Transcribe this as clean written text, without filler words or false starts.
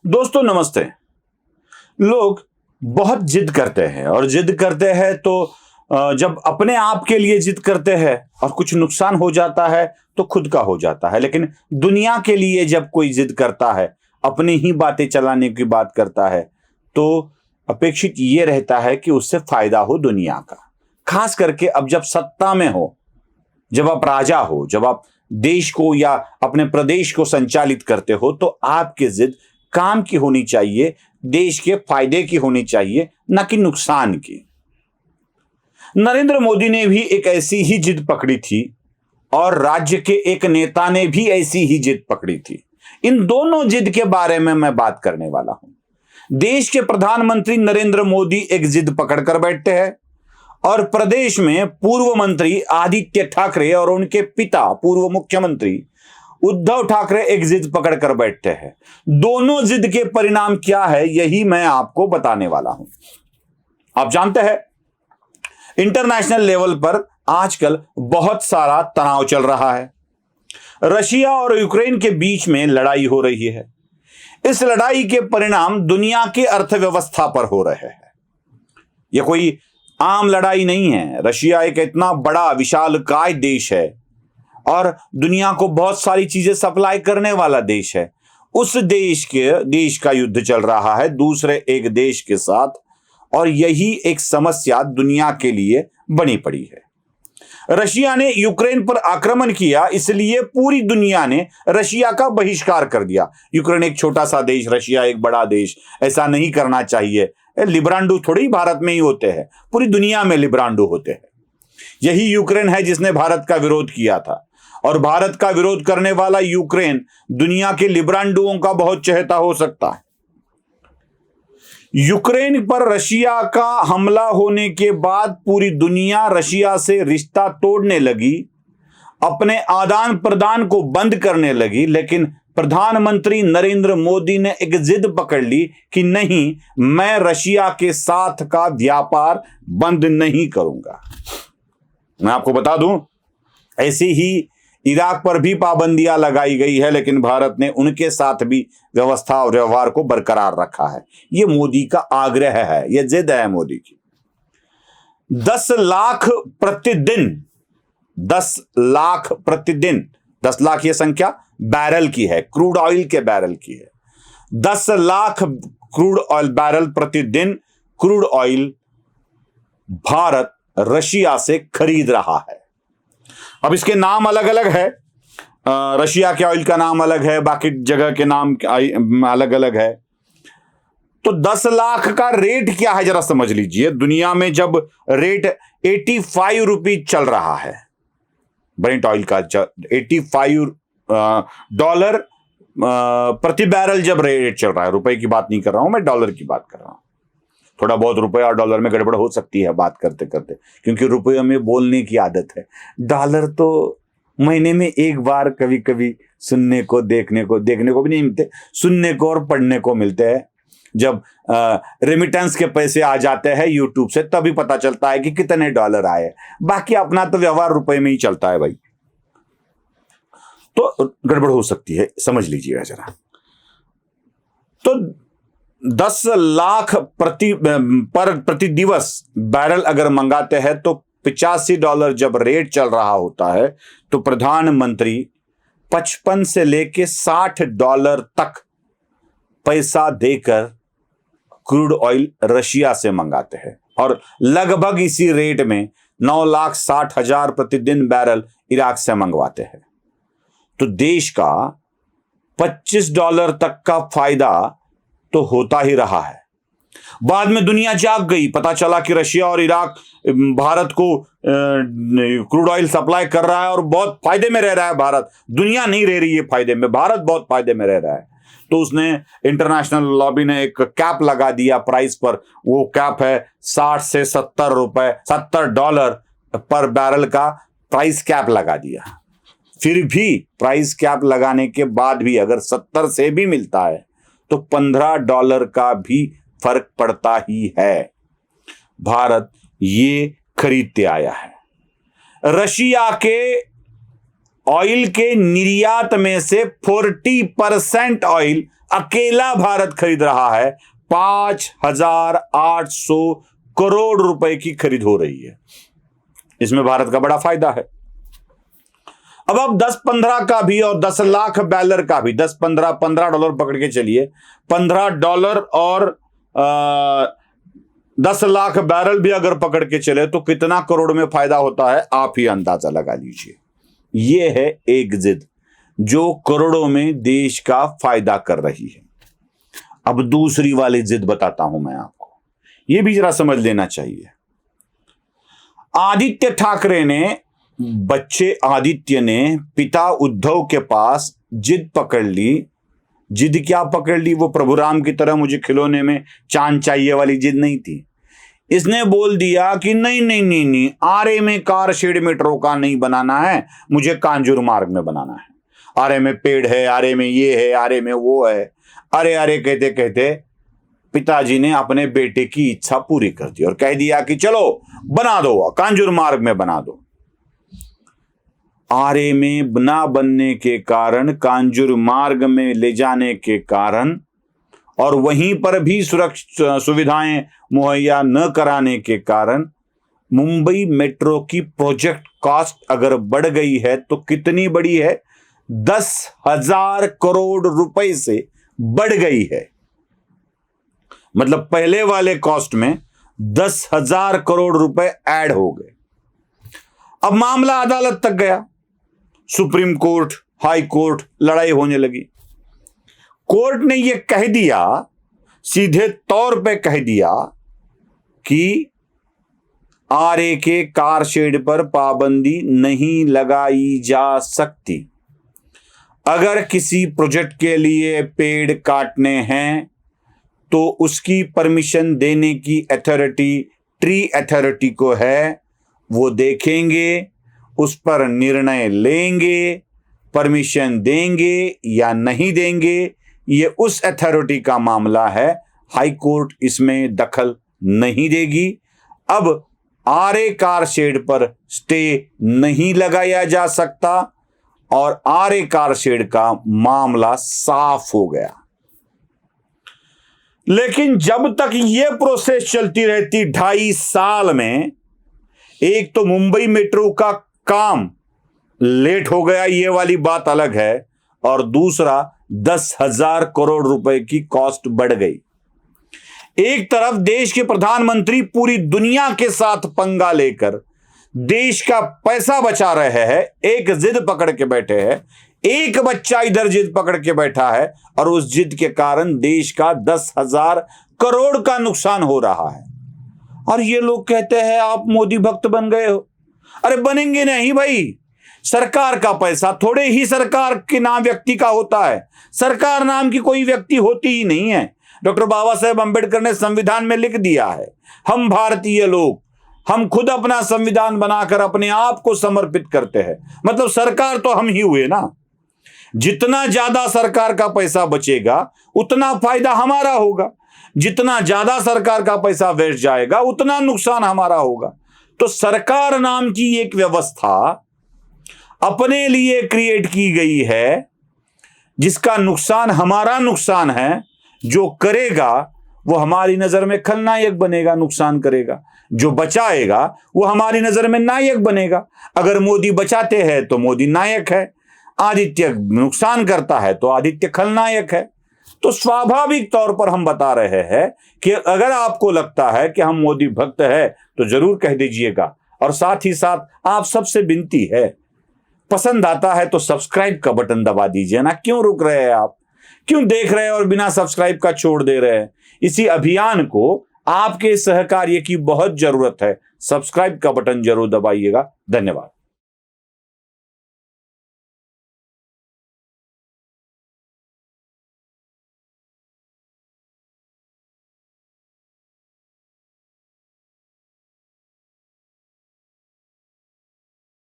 दोस्तों नमस्ते। लोग बहुत जिद करते हैं और जिद करते हैं तो जब अपने आप के लिए जिद करते हैं और कुछ नुकसान हो जाता है तो खुद का हो जाता है। लेकिन दुनिया के लिए जब कोई जिद करता है, अपनी ही बातें चलाने की बात करता है, तो अपेक्षित ये रहता है कि उससे फायदा हो दुनिया का। खास करके अब जब सत्ता में हो, जब आप राजा हो, जब आप देश को या अपने प्रदेश को संचालित करते हो, तो आपकी जिद काम की होनी चाहिए, देश के फायदे की होनी चाहिए, ना कि नुकसान की। नरेंद्र मोदी ने भी एक ऐसी ही जिद पकड़ी थी और राज्य के एक नेता ने भी ऐसी ही जिद पकड़ी थी। इन दोनों जिद के बारे में मैं बात करने वाला हूं। देश के प्रधानमंत्री नरेंद्र मोदी एक जिद पकड़कर बैठते हैं और प्रदेश में पूर्व मंत्री आदित्य ठाकरे और उनके पिता पूर्व मुख्यमंत्री उद्धव ठाकरे एक जिद पकड़कर बैठते हैं। दोनों जिद के परिणाम क्या है, यही मैं आपको बताने वाला हूं। आप जानते हैं, इंटरनेशनल लेवल पर आजकल बहुत सारा तनाव चल रहा है। रशिया और यूक्रेन के बीच में लड़ाई हो रही है। इस लड़ाई के परिणाम दुनिया की अर्थव्यवस्था पर हो रहे हैं। यह कोई आम लड़ाई नहीं है। रशिया एक इतना बड़ा विशालकाय देश है और दुनिया को बहुत सारी चीजें सप्लाई करने वाला देश है। उस देश का युद्ध चल रहा है दूसरे एक देश के साथ, और यही एक समस्या दुनिया के लिए बनी पड़ी है। रशिया ने यूक्रेन पर आक्रमण किया, इसलिए पूरी दुनिया ने रशिया का बहिष्कार कर दिया। यूक्रेन एक छोटा सा देश, रशिया एक बड़ा देश, ऐसा नहीं करना चाहिए। लिब्रांडू थोड़ी भारत में ही होते हैं, पूरी दुनिया में लिब्रांडू होते हैं। यही यूक्रेन है जिसने भारत का विरोध किया था, और भारत का विरोध करने वाला यूक्रेन दुनिया के लिब्रांडुओं का बहुत चहेता हो सकता है। यूक्रेन पर रशिया का हमला होने के बाद पूरी दुनिया रशिया से रिश्ता तोड़ने लगी, अपने आदान प्रदान को बंद करने लगी। लेकिन प्रधानमंत्री नरेंद्र मोदी ने एक जिद पकड़ ली कि नहीं, मैं रशिया के साथ का व्यापार बंद नहीं करूंगा। मैं आपको बता दूं, ऐसी ही इराक पर भी पाबंदियां लगाई गई है, लेकिन भारत ने उनके साथ भी व्यवस्था और व्यवहार को बरकरार रखा है। यह मोदी का आग्रह है, यह जिद है मोदी की। 10 लाख प्रतिदिन, 10 लाख प्रतिदिन, 10 लाख यह संख्या बैरल की है, क्रूड ऑयल के बैरल की है। 10 लाख क्रूड ऑयल बैरल प्रतिदिन क्रूड ऑयल भारत रशिया से खरीद रहा है। अब इसके नाम अलग अलग है, रशिया के ऑयल का नाम अलग है, बाकी जगह के नाम अलग अलग है। तो 10 लाख का रेट क्या है जरा समझ लीजिए। दुनिया में जब रेट 85 रुपये चल रहा है, ब्रेंट ऑयल का 85 डॉलर प्रति बैरल जब रेट चल रहा है, रुपए की बात नहीं कर रहा हूं मैं, डॉलर की बात कर रहा हूं। थोड़ा बहुत रुपए और डॉलर में गड़बड़ हो सकती है बात करते करते, क्योंकि रुपये में बोलने की आदत है। डॉलर तो महीने में एक बार कभी कभी सुनने को देखने को भी नहीं मिलते, सुनने को और पढ़ने को मिलते हैं। जब रेमिटेंस के पैसे आ जाते हैं यूट्यूब से, तभी पता चलता है कि कितने डॉलर आए। बाकी अपना तो व्यवहार रुपए में ही चलता है भाई, तो गड़बड़ हो सकती है, समझ लीजिएगा जरा। तो 10 लाख प्रति दिवस बैरल अगर मंगाते हैं तो $85 जब रेट चल रहा होता है, तो प्रधानमंत्री 55 से लेके $60 तक पैसा देकर क्रूड ऑयल रशिया से मंगाते हैं, और लगभग इसी रेट में 9,60,000 प्रतिदिन बैरल इराक से मंगवाते हैं। तो देश का $25 तक का फायदा तो होता ही रहा है। बाद में दुनिया जाग गई, पता चला कि रशिया और इराक भारत को क्रूड ऑयल सप्लाई कर रहा है और बहुत फायदे में रह रहा है भारत। दुनिया नहीं रह रही है फायदे में, भारत बहुत फायदे में रह रहा है। तो उसने इंटरनेशनल लॉबी ने एक कैप लगा दिया प्राइस पर। वो कैप है 60 से 70 रुपए, $70 पर बैरल का प्राइस कैप लगा दिया। फिर भी प्राइस कैप लगाने के बाद भी अगर 70 से भी मिलता है तो $15 का भी फर्क पड़ता ही है। भारत ये खरीदते आया है। रशिया के ऑयल के निर्यात में से 40% ऑयल अकेला भारत खरीद रहा है। 5,800 करोड़ रुपए की खरीद हो रही है। इसमें भारत का बड़ा फायदा है। अब आप 10-15 का भी और 10 लाख बैरल का भी, 10-15 $15 पकड़ के चलिए, $15 और 10 लाख बैरल भी अगर पकड़ के चले तो कितना करोड़ में फायदा होता है, आप ही अंदाजा लगा लीजिए। यह है एक जिद जो करोड़ों में देश का फायदा कर रही है। अब दूसरी वाली जिद बताता हूं मैं आपको, यह भी जरा समझ लेना चाहिए। आदित्य ठाकरे ने, बच्चे आदित्य ने पिता उद्धव के पास जिद पकड़ ली। जिद क्या पकड़ ली? वो प्रभु राम की तरह मुझे खिलौने में चांद चाहिए वाली जिद नहीं थी। इसने बोल दिया कि नहीं नहीं नहीं नहीं, आरे में कार शेड मेट्रो का नहीं बनाना है, मुझे कांजूर मार्ग में बनाना है। आरे में पेड़ है, आरे में ये है, आरे में वो है। अरे अरे कहते कहते पिताजी ने अपने बेटे की इच्छा पूरी कर दी और कह दिया कि चलो बना दो, कांजूर मार्ग में बना दो। आरे में ना बनने के कारण, कांजूर मार्ग में ले जाने के कारण और वहीं पर भी सुरक्षा सुविधाएं मुहैया न कराने के कारण मुंबई मेट्रो की प्रोजेक्ट कॉस्ट अगर बढ़ गई है तो कितनी बड़ी है? 10,000 करोड़ रुपए से बढ़ गई है। मतलब पहले वाले कॉस्ट में 10,000 करोड़ रुपए ऐड हो गए। अब मामला अदालत तक गया, सुप्रीम कोर्ट, हाई कोर्ट, लड़ाई होने लगी। कोर्ट ने यह कह दिया, सीधे तौर पे कह दिया कि आरे के कार शेड पर पाबंदी नहीं लगाई जा सकती। अगर किसी प्रोजेक्ट के लिए पेड़ काटने हैं तो उसकी परमिशन देने की अथॉरिटी ट्री अथॉरिटी को है। वो देखेंगे, उस पर निर्णय लेंगे, परमिशन देंगे या नहीं देंगे, ये उस अथॉरिटी का मामला है। हाई कोर्ट इसमें दखल नहीं देगी। अब आरे कार शेड पर स्टे नहीं लगाया जा सकता और आरे कार शेड का मामला साफ हो गया। लेकिन जब तक यह प्रोसेस चलती रहती 2.5 साल में, एक तो मुंबई मेट्रो का काम लेट हो गया, ये वाली बात अलग है, और दूसरा 10,000 करोड़ रुपए की कॉस्ट बढ़ गई। एक तरफ देश के प्रधानमंत्री पूरी दुनिया के साथ पंगा लेकर देश का पैसा बचा रहे हैं, एक जिद पकड़ के बैठे हैं। एक बच्चा इधर जिद पकड़ के बैठा है और उस जिद के कारण देश का 10,000 करोड़ का नुकसान हो रहा है। और ये लोग कहते हैं आप मोदी भक्त बन गए हो। अरे बनेंगे नहीं भाई, सरकार का पैसा थोड़े ही सरकार के नाम व्यक्ति का होता है। सरकार नाम की कोई व्यक्ति होती ही नहीं है। डॉक्टर बाबा साहेब अंबेडकर ने संविधान में लिख दिया है, हम भारतीय लोग, हम खुद अपना संविधान बनाकर अपने आप को समर्पित करते हैं। मतलब सरकार तो हम ही हुए ना। जितना ज्यादा सरकार का पैसा बचेगा उतना फायदा हमारा होगा, जितना ज्यादा सरकार का पैसा वेस्ट जाएगा उतना नुकसान हमारा होगा। तो सरकार नाम की एक व्यवस्था अपने लिए क्रिएट की गई है जिसका नुकसान हमारा नुकसान है। जो करेगा वो हमारी नजर में खलनायक बनेगा, नुकसान करेगा। जो बचाएगा वो हमारी नजर में नायक बनेगा। अगर मोदी बचाते हैं तो मोदी नायक है, आदित्य नुकसान करता है तो आदित्य खलनायक है। तो स्वाभाविक तौर पर हम बता रहे हैं कि अगर आपको लगता है कि हम मोदी भक्त है तो जरूर कह दीजिएगा। और साथ ही साथ आप सबसे विनती है, पसंद आता है तो सब्सक्राइब का बटन दबा दीजिए ना। क्यों रुक रहे हैं आप? क्यों देख रहे हैं और बिना सब्सक्राइब का छोड़ दे रहे हैं? इसी अभियान को आपके सहकार्य की बहुत जरूरत है। सब्सक्राइब का बटन जरूर दबाइएगा। धन्यवाद।